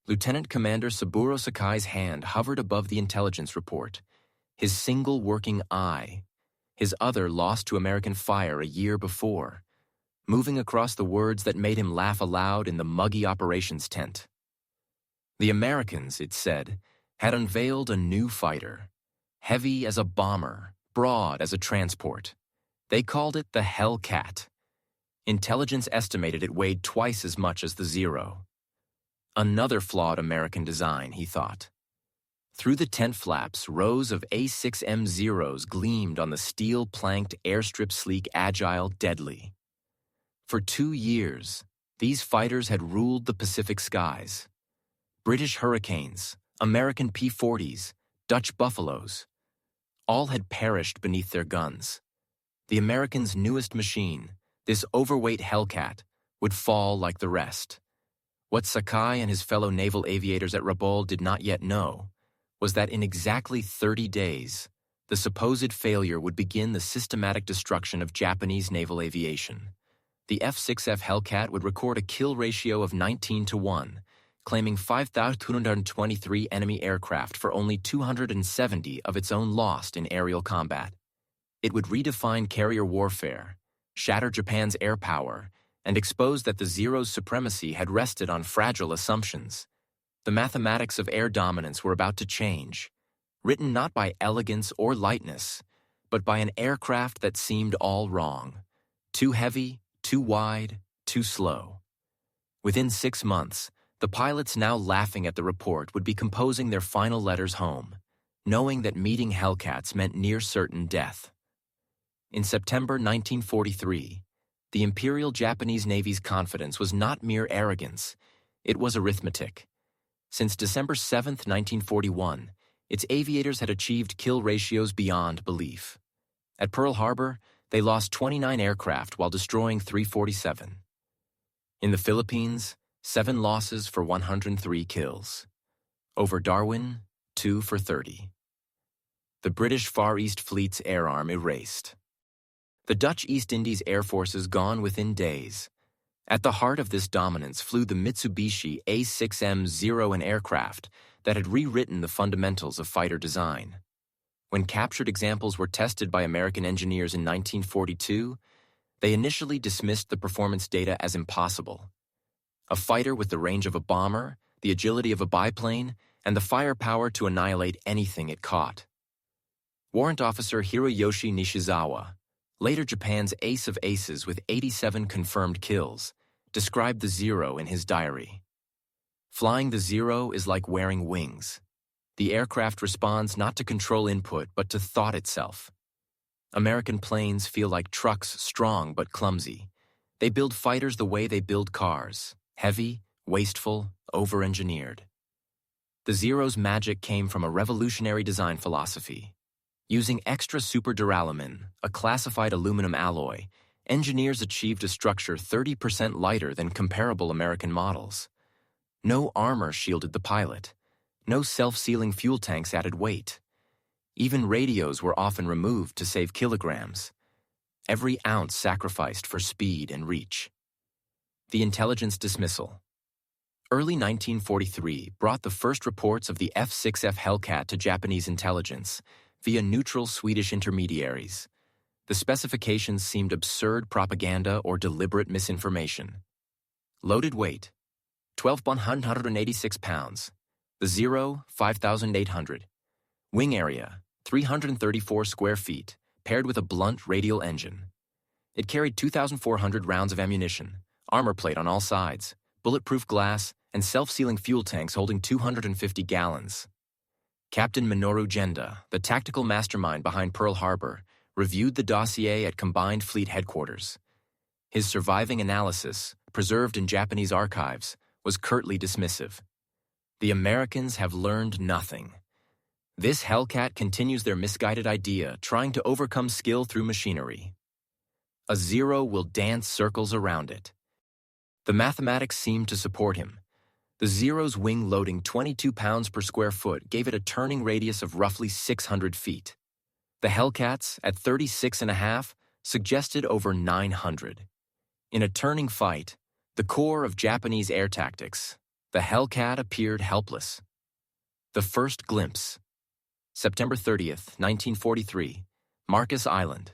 Lieutenant Commander Saburo Sakai's hand hovered above the intelligence report, his single working eye, his other lost to American fire a year before, moving across the words that made him laugh aloud in the muggy operations tent. The Americans, it said, had unveiled a new fighter, heavy as a bomber, broad as a transport. They called it the Hellcat. Intelligence estimated it weighed twice as much as the Zero. Another flawed American design, he thought. Through the tent flaps, rows of A6M Zeros gleamed on the steel-planked airstrip, sleek, agile, deadly. For 2 years, these fighters had ruled the Pacific skies. British Hurricanes, American P-40s, Dutch Buffaloes, all had perished beneath their guns. The Americans' newest machine, this overweight Hellcat, would fall like the rest. What Sakai and his fellow naval aviators at Rabaul did not yet know was that in exactly 30 days, the supposed failure would begin the systematic destruction of Japanese naval aviation. The F6F Hellcat would record a kill ratio of 19-1, claiming 5,223 enemy aircraft for only 270 of its own lost in aerial combat. It would redefine carrier warfare, shatter Japan's air power, and expose that the Zero's supremacy had rested on fragile assumptions. The mathematics of air dominance were about to change, written not by elegance or lightness, but by an aircraft that seemed all wrong. Too heavy, too wide, too slow. Within 6 months, the pilots now laughing at the report would be composing their final letters home, knowing that meeting Hellcats meant near certain death. In September 1943, the Imperial Japanese Navy's confidence was not mere arrogance, it was arithmetic. Since December 7, 1941, its aviators had achieved kill ratios beyond belief. At Pearl Harbor, they lost 29 aircraft while destroying 347. In the Philippines, 7 losses for 103 kills. Over Darwin, 2 for 30. The British Far East Fleet's air arm erased. The Dutch East Indies Air Forces gone within days. At the heart of this dominance flew the Mitsubishi A6M Zero, an aircraft that had rewritten the fundamentals of fighter design. When captured examples were tested by American engineers in 1942, they initially dismissed the performance data as impossible. A fighter with the range of a bomber, the agility of a biplane, and the firepower to annihilate anything it caught. Warrant Officer Hiroyoshi Nishizawa, later Japan's ace of aces with 87 confirmed kills, described the Zero in his diary. Flying the Zero is like wearing wings. The aircraft responds not to control input but to thought itself. American planes feel like trucks, strong but clumsy. They build fighters the way they build cars, heavy, wasteful, over-engineered. The Zero's magic came from a revolutionary design philosophy. Using extra superduralumin, a classified aluminum alloy, engineers achieved a structure 30% lighter than comparable American models. No armor shielded the pilot. No self-sealing fuel tanks added weight. Even radios were often removed to save kilograms. Every ounce sacrificed for speed and reach. The intelligence dismissal. Early 1943 brought the first reports of the F6F Hellcat to Japanese intelligence via neutral Swedish intermediaries. The specifications seemed absurd propaganda or deliberate misinformation. Loaded weight, 1,286 pounds. The Zero, 5,800. Wing area, 334 square feet, paired with a blunt radial engine. It carried 2,400 rounds of ammunition, armor plate on all sides, bulletproof glass, and self-sealing fuel tanks holding 250 gallons. Captain Minoru Genda, the tactical mastermind behind Pearl Harbor, reviewed the dossier at Combined Fleet Headquarters. His surviving analysis, preserved in Japanese archives, was curtly dismissive. The Americans have learned nothing. This Hellcat continues their misguided idea, trying to overcome skill through machinery. A Zero will dance circles around it. The mathematics seemed to support him. The Zero's wing loading 22 pounds per square foot gave it a turning radius of roughly 600 feet. The Hellcats, at 36.5, suggested over 900. In a turning fight, the core of Japanese air tactics, The Hellcat appeared helpless. The first glimpse. September 30th, 1943, Marcus Island.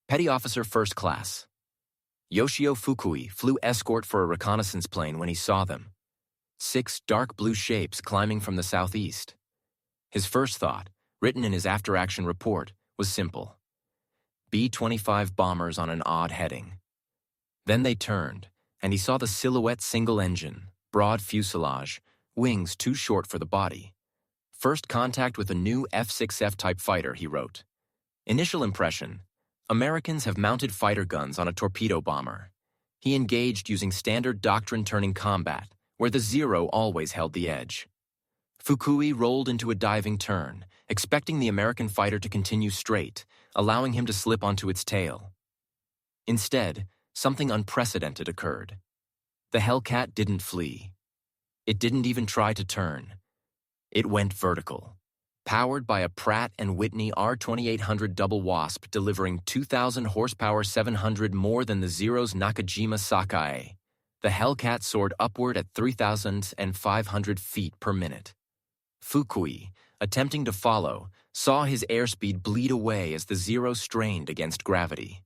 Petty Officer First Class. Yoshio Fukui flew escort for a reconnaissance plane when he saw them. 6 dark blue shapes climbing from the southeast. His first thought, written in his after-action report, was simple. B-25 bombers on an odd heading. Then they turned, and he saw the silhouette single-engine, broad fuselage, wings too short for the body. First contact with a new F6F type fighter, he wrote. Initial impression: Americans have mounted fighter guns on a torpedo bomber. He engaged using standard doctrine-turning combat, where the Zero always held the edge. Fukui rolled into a diving turn, expecting the American fighter to continue straight, allowing him to slip onto its tail. Instead, something unprecedented occurred. The Hellcat didn't flee. It didn't even try to turn. It went vertical, powered by a Pratt & Whitney R2800 Double Wasp delivering 2,000 horsepower 700 more than the Zero's Nakajima Sakai. The Hellcat soared upward at 3,500 feet per minute. Fukui, attempting to follow, saw his airspeed bleed away as the Zero strained against gravity.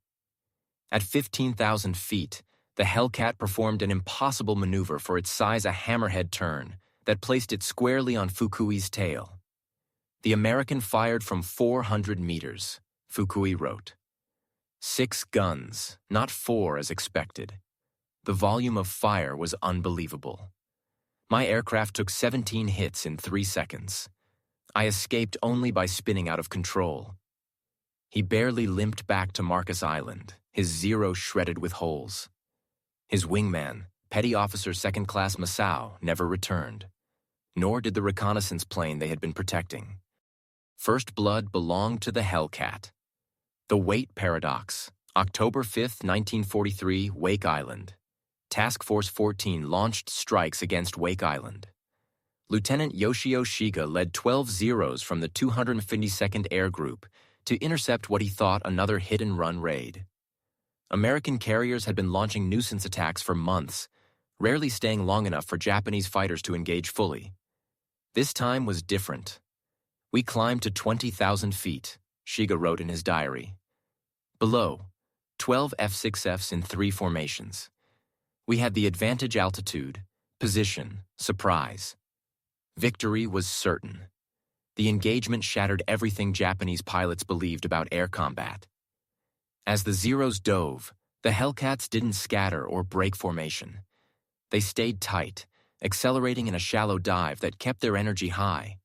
At 15,000 feet, the Hellcat performed an impossible maneuver for its size, a hammerhead turn that placed it squarely on Fukui's tail. The American fired from 400 meters, Fukui wrote. 6 guns, not 4 as expected. The volume of fire was unbelievable. My aircraft took 17 hits in 3 seconds. I escaped only by spinning out of control. He barely limped back to Marcus Island, his Zero shredded with holes. His wingman, Petty Officer Second Class Masao, never returned, nor did the reconnaissance plane they had been protecting. First blood belonged to the Hellcat. The Weight Paradox, October 5, 1943, Wake Island. Task Force 14 launched strikes against Wake Island. Lieutenant Yoshio Shiga led 12 Zeros from the 252nd Air Group to intercept what he thought another hit-and-run raid. American carriers had been launching nuisance attacks for months, rarely staying long enough for Japanese fighters to engage fully. This time was different. We climbed to 20,000 feet, Shiga wrote in his diary. Below, 12 F6Fs in 3 formations. We had the advantage altitude, position, surprise. Victory was certain. The engagement shattered everything Japanese pilots believed about air combat. As the Zeros dove, the Hellcats didn't scatter or break formation. They stayed tight, accelerating in a shallow dive that kept their energy high.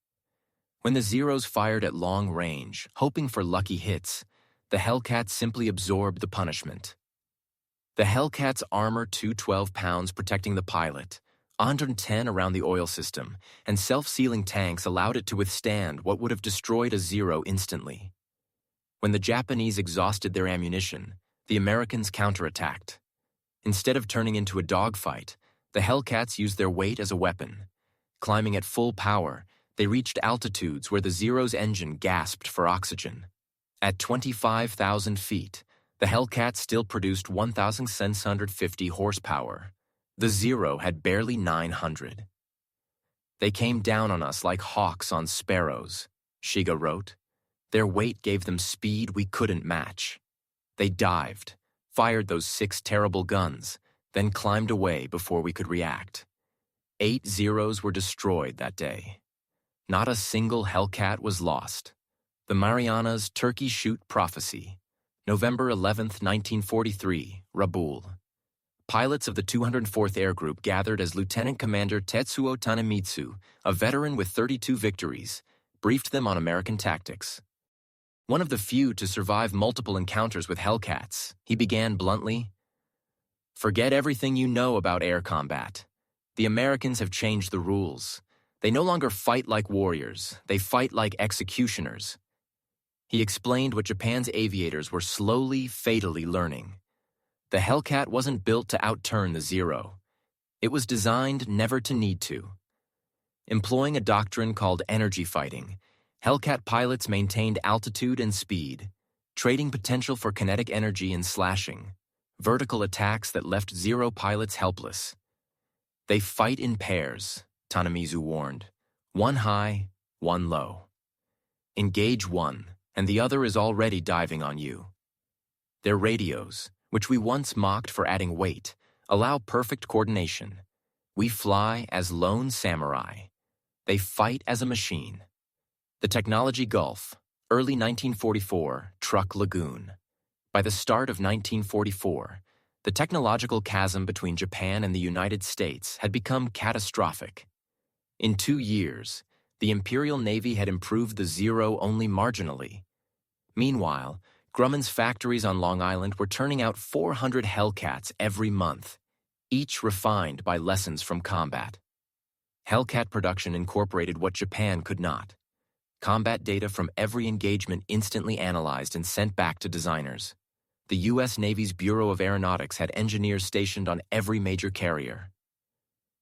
When the Zeros fired at long range, hoping for lucky hits, the Hellcats simply absorbed the punishment. The Hellcat's armor, 212 pounds protecting the pilot, 110 around the oil system, and self-sealing tanks allowed it to withstand what would have destroyed a Zero instantly. When the Japanese exhausted their ammunition, the Americans counterattacked. Instead of turning into a dogfight, the Hellcats used their weight as a weapon. Climbing at full power, they reached altitudes where the Zero's engine gasped for oxygen. At 25,000 feet, the Hellcat still produced 1,650 horsepower. The Zero had barely 900. They came down on us like hawks on sparrows, Shiga wrote. Their weight gave them speed we couldn't match. They dived, fired those 6 terrible guns, then climbed away before we could react. 8 Zeros were destroyed that day. Not a single Hellcat was lost. The Marianas Turkey Shoot Prophecy, November 11, 1943, Rabaul. Pilots of the 204th Air Group gathered as Lieutenant Commander Tetsuo Tanemitsu, a veteran with 32 victories, briefed them on American tactics. One of the few to survive multiple encounters with Hellcats, he began bluntly, "Forget everything you know about air combat. The Americans have changed the rules. They no longer fight like warriors, they fight like executioners." He explained what Japan's aviators were slowly, fatally learning. The Hellcat wasn't built to outturn the Zero. It was designed never to need to. Employing a doctrine called energy fighting, Hellcat pilots maintained altitude and speed, trading potential for kinetic energy in slashing, vertical attacks that left Zero pilots helpless. They fight in pairs, Tanamizu warned. One high, one low. Engage one, and the other is already diving on you. Their radios, which we once mocked for adding weight, allow perfect coordination. We fly as lone samurai. They fight as a machine. The technology gulf, early 1944, Truck Lagoon. By the start of 1944, the technological chasm between Japan and the United States had become catastrophic. In 2 years, the Imperial Navy had improved the Zero only marginally. Meanwhile, Grumman's factories on Long Island were turning out 400 Hellcats every month, each refined by lessons from combat. Hellcat production incorporated what Japan could not. Combat data from every engagement instantly analyzed and sent back to designers. The U.S. Navy's Bureau of Aeronautics had engineers stationed on every major carrier.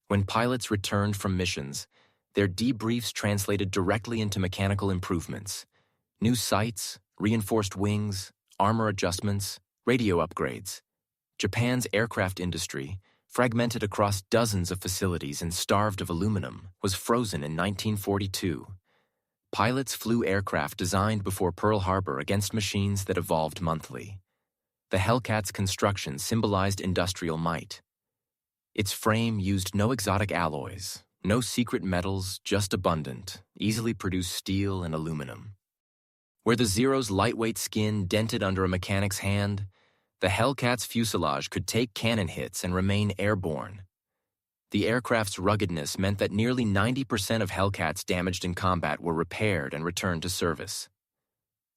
When pilots returned from missions, their debriefs translated directly into mechanical improvements. New sights, reinforced wings, armor adjustments, radio upgrades. Japan's aircraft industry, fragmented across dozens of facilities and starved of aluminum, was frozen in 1942. Pilots flew aircraft designed before Pearl Harbor against machines that evolved monthly. The Hellcat's construction symbolized industrial might. Its frame used no exotic alloys, no secret metals, just abundant, easily produced steel and aluminum. Where the Zero's lightweight skin dented under a mechanic's hand, the Hellcat's fuselage could take cannon hits and remain airborne. The aircraft's ruggedness meant that nearly 90% of Hellcats damaged in combat were repaired and returned to service.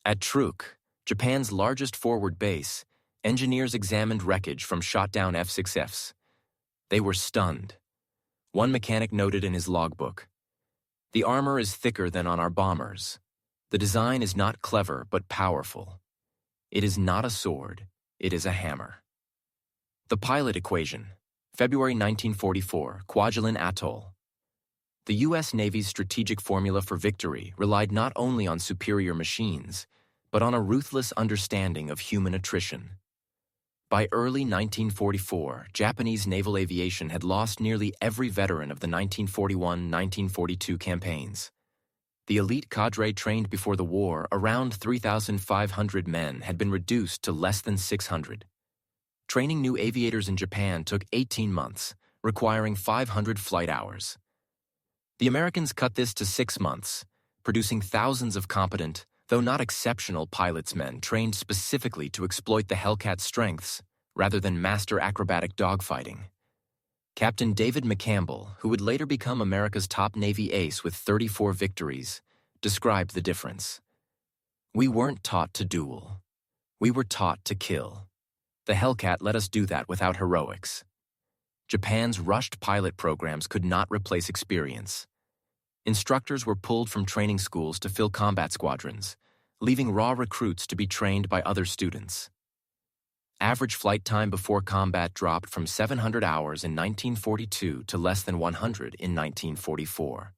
At Truk, Japan's largest forward base, engineers examined wreckage from shot-down F6Fs. They were stunned. One mechanic noted in his logbook, "The armor is thicker than on our bombers. The design is not clever but powerful. It is not a sword, it is a hammer." The pilot equation, February 1944, Kwajalein Atoll. The U.S. Navy's strategic formula for victory relied not only on superior machines, but on a ruthless understanding of human attrition. By early 1944, Japanese naval aviation had lost nearly every veteran of the 1941-1942 campaigns. The elite cadre trained before the war, around 3,500 men, had been reduced to less than 600. Training new aviators in Japan took 18 months, requiring 500 flight hours. The Americans cut this to 6 months, producing thousands of competent, though not exceptional pilotsmen trained specifically to exploit the Hellcat's strengths, rather than master acrobatic dogfighting. Captain David McCampbell, who would later become America's top Navy ace with 34 victories, described the difference. "We weren't taught to duel. We were taught to kill. The Hellcat let us do that without heroics." Japan's rushed pilot programs could not replace experience. Instructors were pulled from training schools to fill combat squadrons, leaving raw recruits to be trained by other students. Average flight time before combat dropped from 700 hours in 1942 to less than 100 in 1944.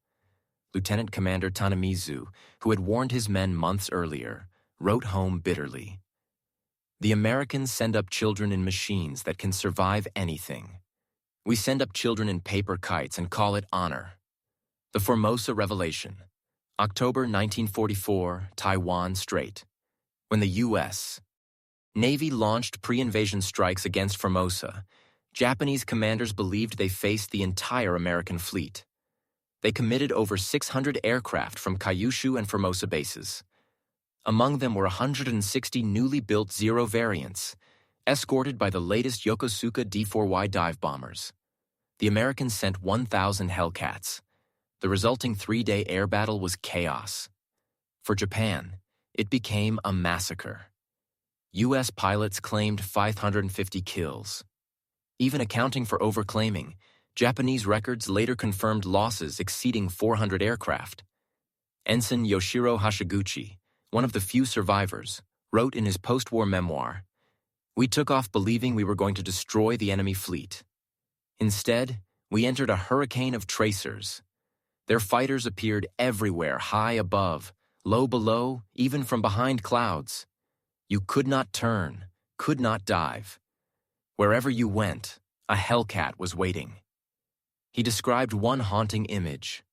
Lieutenant Commander Tanamizu, who had warned his men months earlier, wrote home bitterly. "The Americans send up children in machines that can survive anything. We send up children in paper kites and call it honor." The Formosa Revelation, October 1944, Taiwan Strait. When the U.S. Navy launched pre-invasion strikes against Formosa, Japanese commanders believed they faced the entire American fleet. They committed over 600 aircraft from Kyushu and Formosa bases. Among them were 160 newly built Zero variants, escorted by the latest Yokosuka D-4Y dive bombers. The Americans sent 1,000 Hellcats. The resulting 3-day air battle was chaos. For Japan, it became a massacre. U.S. pilots claimed 550 kills. Even accounting for overclaiming, Japanese records later confirmed losses exceeding 400 aircraft. Ensign Yoshiro Hashiguchi, one of the few survivors, wrote in his post-war memoir, "We took off believing we were going to destroy the enemy fleet. Instead, we entered a hurricane of tracers. Their fighters appeared everywhere, high above, low below, even from behind clouds. You could not turn, could not dive. Wherever you went, a Hellcat was waiting." He described one haunting image: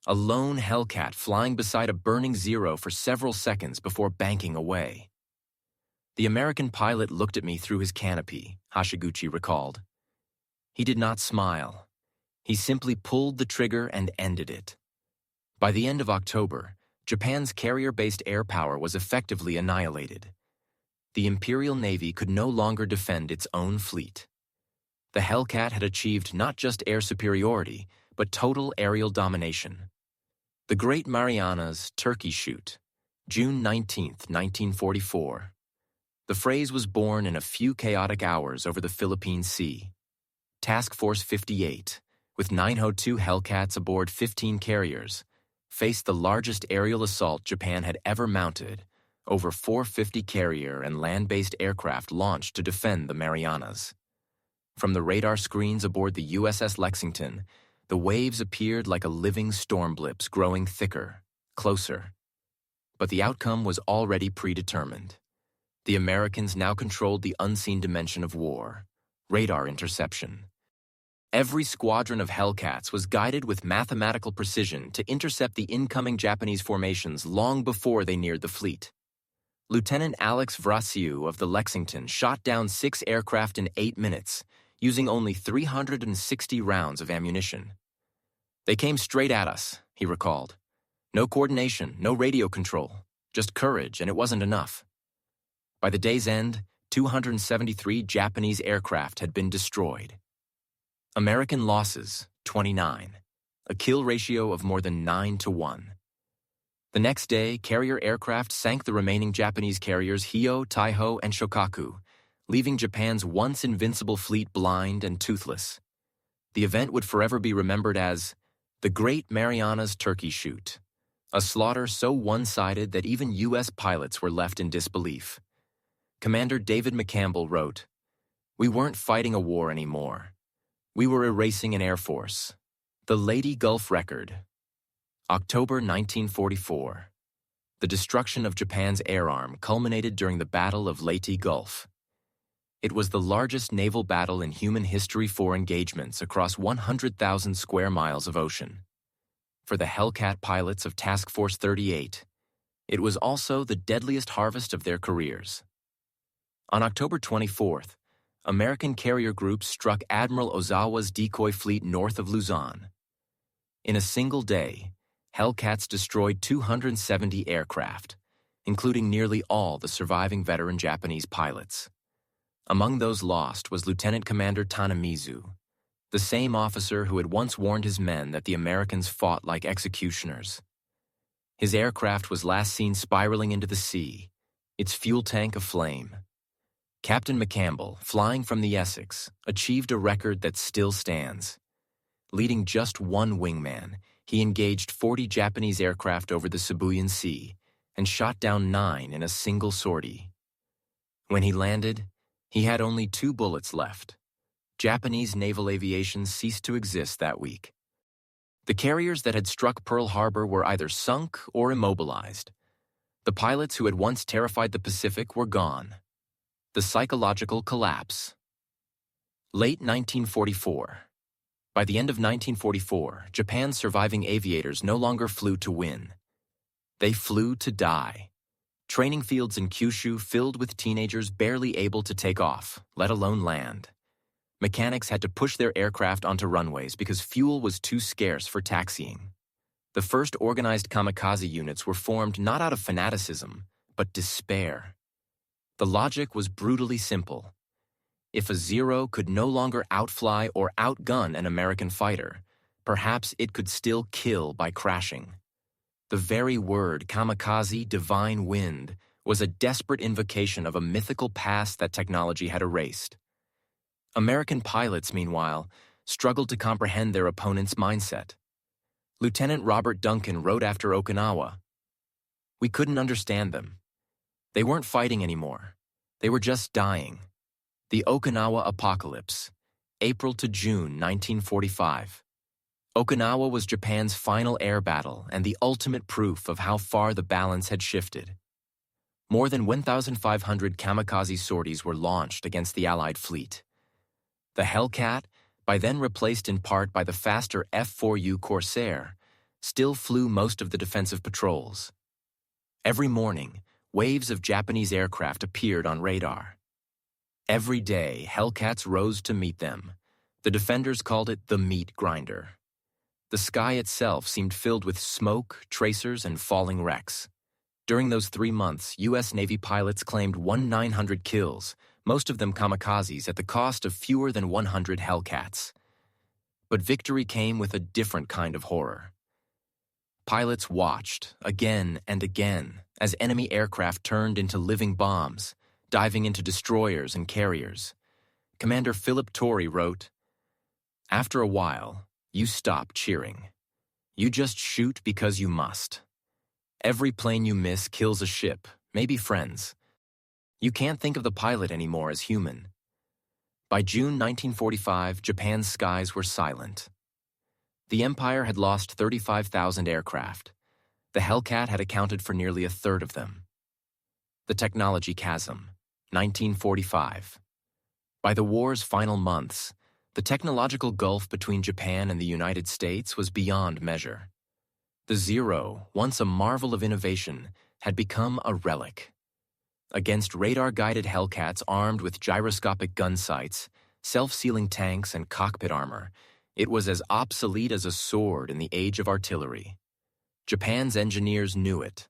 a lone Hellcat flying beside a burning Zero for several seconds before banking away. The American pilot looked at me through his canopy, Hashiguchi recalled. He did not smile. He simply pulled the trigger and ended it. By the end of October, Japan's carrier-based air power was effectively annihilated. The Imperial Navy could no longer defend its own fleet. The Hellcat had achieved not just air superiority, but total aerial domination. The Great Marianas Turkey Shoot, June 19, 1944. The phrase was born in a few chaotic hours over the Philippine Sea. Task Force 58, with 902 Hellcats aboard 15 carriers, faced the largest aerial assault Japan had ever mounted, over 450 carrier and land-based aircraft launched to defend the Marianas. From the radar screens aboard the USS Lexington, the waves appeared like a living storm blips growing thicker, closer. But the outcome was already predetermined. The Americans now controlled the unseen dimension of war: radar interception. Every squadron of Hellcats was guided with mathematical precision to intercept the incoming Japanese formations long before they neared the fleet. Lieutenant Alex Vrasiu of the Lexington shot down 6 aircraft in 8 minutes, using only 360 rounds of ammunition. "They came straight at us," he recalled. "No coordination, no radio control, just courage, and it wasn't enough." By the day's end, 273 Japanese aircraft had been destroyed. American losses, 29, a kill ratio of more than 9-1. The next day, carrier aircraft sank the remaining Japanese carriers Hyo, Taiho, and Shokaku, leaving Japan's once-invincible fleet blind and toothless. The event would forever be remembered as the Great Marianas Turkey Shoot, a slaughter so one-sided that even U.S. pilots were left in disbelief. Commander David McCampbell wrote, "We weren't fighting a war anymore. We were erasing an air force." The Leyte Gulf Record. October 1944. The destruction of Japan's air arm culminated during the Battle of Leyte Gulf. It was the largest naval battle in human history for engagements across 100,000 square miles of ocean. For the Hellcat pilots of Task Force 38, it was also the deadliest harvest of their careers. On October 24th, American carrier groups struck Admiral Ozawa's decoy fleet north of Luzon. In a single day, Hellcats destroyed 270 aircraft, including nearly all the surviving veteran Japanese pilots. Among those lost was Lieutenant Commander Tanamizu, the same officer who had once warned his men that the Americans fought like executioners. His aircraft was last seen spiraling into the sea, its fuel tank aflame. Captain McCampbell, flying from the Essex, achieved a record that still stands. Leading just one wingman, he engaged 40 Japanese aircraft over the Sibuyan Sea and shot down 9 in a single sortie. When he landed, he had only 2 bullets left. Japanese naval aviation ceased to exist that week. The carriers that had struck Pearl Harbor were either sunk or immobilized. The pilots who had once terrified the Pacific were gone. The psychological collapse. Late 1944. By the end of 1944, Japan's surviving aviators no longer flew to win. They flew to die. Training fields in Kyushu filled with teenagers barely able to take off, let alone land. Mechanics had to push their aircraft onto runways because fuel was too scarce for taxiing. The first organized kamikaze units were formed not out of fanaticism, but despair. The logic was brutally simple. If a Zero could no longer outfly or outgun an American fighter, perhaps it could still kill by crashing. The very word kamikaze, divine wind, was a desperate invocation of a mythical past that technology had erased. American pilots, meanwhile, struggled to comprehend their opponent's mindset. Lieutenant Robert Duncan wrote after Okinawa, "We couldn't understand them. They weren't fighting anymore. They were just dying." The Okinawa Apocalypse, April to June 1945. Okinawa was Japan's final air battle and the ultimate proof of how far the balance had shifted. More than 1,500 kamikaze sorties were launched against the Allied fleet. The Hellcat, by then replaced in part by the faster F4U Corsair, still flew most of the defensive patrols. Every morning, waves of Japanese aircraft appeared on radar. Every day, Hellcats rose to meet them. The defenders called it the meat grinder. The sky itself seemed filled with smoke, tracers, and falling wrecks. During those 3 months, U.S. Navy pilots claimed 1,900 kills, most of them kamikazes at the cost of fewer than 100 Hellcats. But victory came with a different kind of horror. Pilots watched, again and again, as enemy aircraft turned into living bombs, diving into destroyers and carriers. Commander Philip Torrey wrote, "After a while, you stop cheering. You just shoot because you must. Every plane you miss kills a ship, maybe friends. You can't think of the pilot anymore as human." By June 1945, Japan's skies were silent. The Empire had lost 35,000 aircraft. The Hellcat had accounted for nearly a third of them. The Technology Chasm, 1945. By the war's final months, the technological gulf between Japan and the United States was beyond measure. The Zero, once a marvel of innovation, had become a relic. Against radar-guided Hellcats armed with gyroscopic gun sights, self-sealing tanks, and cockpit armor, it was as obsolete as a sword in the age of artillery. Japan's engineers knew it.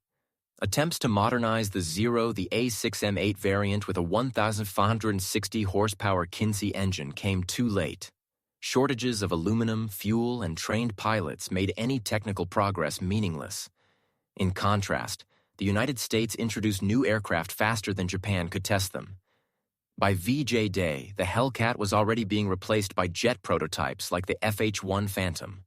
Attempts to modernize the Zero, the A6M8 variant with a 1,560 horsepower Kinsey engine, came too late. Shortages of aluminum, fuel, and trained pilots made any technical progress meaningless. In contrast, the United States introduced new aircraft faster than Japan could test them. By VJ Day, the Hellcat was already being replaced by jet prototypes like the FH-1 Phantom.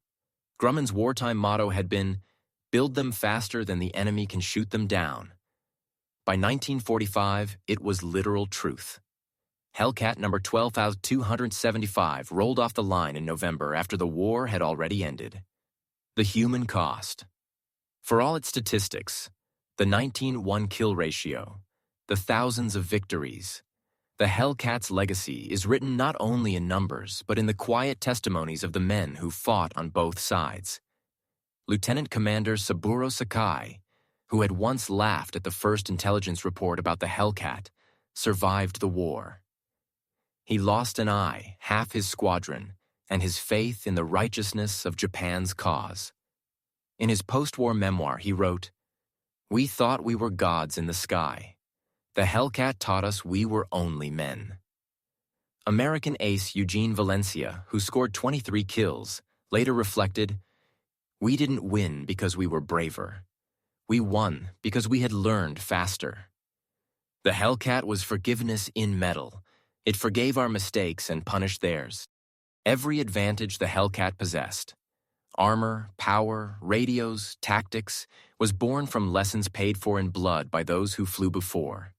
Grumman's wartime motto had been, "Build them faster than the enemy can shoot them down." By 1945, it was literal truth. Hellcat number 12,275 rolled off the line in November after the war had already ended. The human cost. For all its statistics, the 19-1 kill ratio, the thousands of victories, the Hellcat's legacy is written not only in numbers, but in the quiet testimonies of the men who fought on both sides. Lieutenant Commander Saburo Sakai, who had once laughed at the first intelligence report about the Hellcat, survived the war. He lost an eye, half his squadron, and his faith in the righteousness of Japan's cause. In his post-war memoir, he wrote, "We thought we were gods in the sky. The Hellcat taught us we were only men." American ace Eugene Valencia, who scored 23 kills, later reflected, "We didn't win because we were braver. We won because we had learned faster." The Hellcat was forgiveness in metal. It forgave our mistakes and punished theirs. Every advantage the Hellcat possessed, armor, power, radios, tactics, was born from lessons paid for in blood by those who flew before.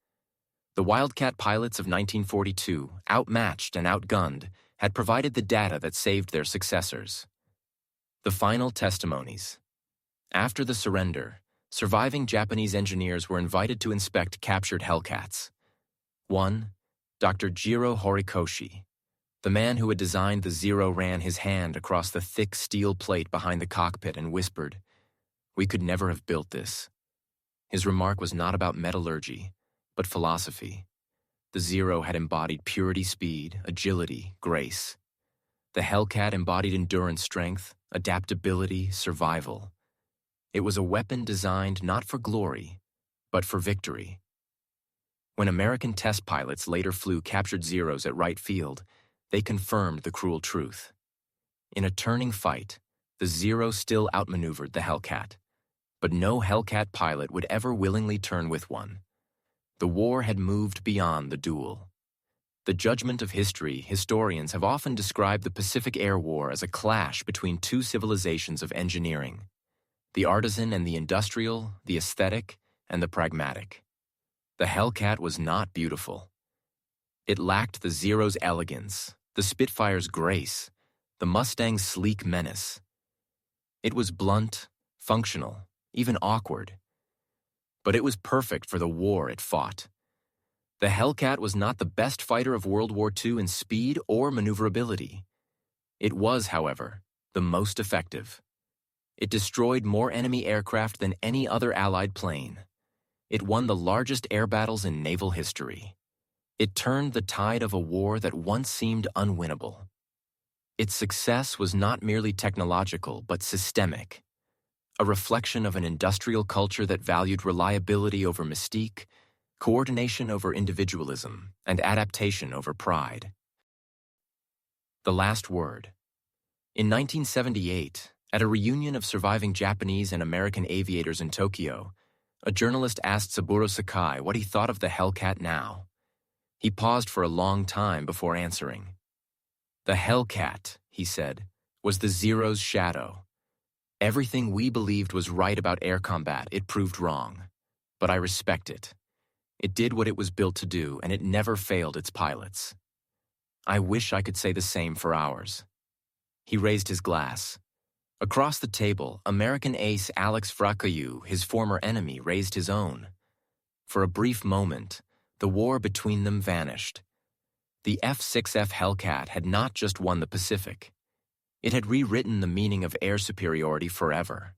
The Wildcat pilots of 1942, outmatched and outgunned, had provided the data that saved their successors. The final testimonies. After the surrender, surviving Japanese engineers were invited to inspect captured Hellcats. 1. Dr. Jiro Horikoshi. The man who had designed the Zero ran his hand across the thick steel plate behind the cockpit and whispered, "We could never have built this." His remark was not about metallurgy, but philosophy. The Zero had embodied purity, speed, agility, grace. The Hellcat embodied endurance, strength, adaptability, survival. It was a weapon designed not for glory, but for victory. When American test pilots later flew captured Zeros at Wright Field, they confirmed the cruel truth. In a turning fight, the Zero still outmaneuvered the Hellcat, but no Hellcat pilot would ever willingly turn with one. The war had moved beyond the duel. The judgment of history, historians have often described the Pacific Air War as a clash between two civilizations of engineering, the artisan and the industrial, the aesthetic and the pragmatic. The Hellcat was not beautiful. It lacked the Zero's elegance, the Spitfire's grace, the Mustang's sleek menace. It was blunt, functional, even awkward. But it was perfect for the war it fought. The Hellcat was not the best fighter of World War II in speed or maneuverability. It was, however, the most effective. It destroyed more enemy aircraft than any other Allied plane. It won the largest air battles in naval history. It turned the tide of a war that once seemed unwinnable. Its success was not merely technological but systemic, a reflection of an industrial culture that valued reliability over mystique, coordination over individualism, and adaptation over pride. The last word. In 1978, at a reunion of surviving Japanese and American aviators in Tokyo, a journalist asked Saburo Sakai what he thought of the Hellcat now. He paused for a long time before answering. "The Hellcat," he said, "was the Zero's shadow. Everything we believed was right about air combat, it proved wrong. But I respect it. It did what it was built to do, and it never failed its pilots. I wish I could say the same for ours." He raised his glass. Across the table, American ace Alex Frakayu, his former enemy, raised his own. For a brief moment, the war between them vanished. The F6F Hellcat had not just won the Pacific. It had rewritten the meaning of air superiority forever.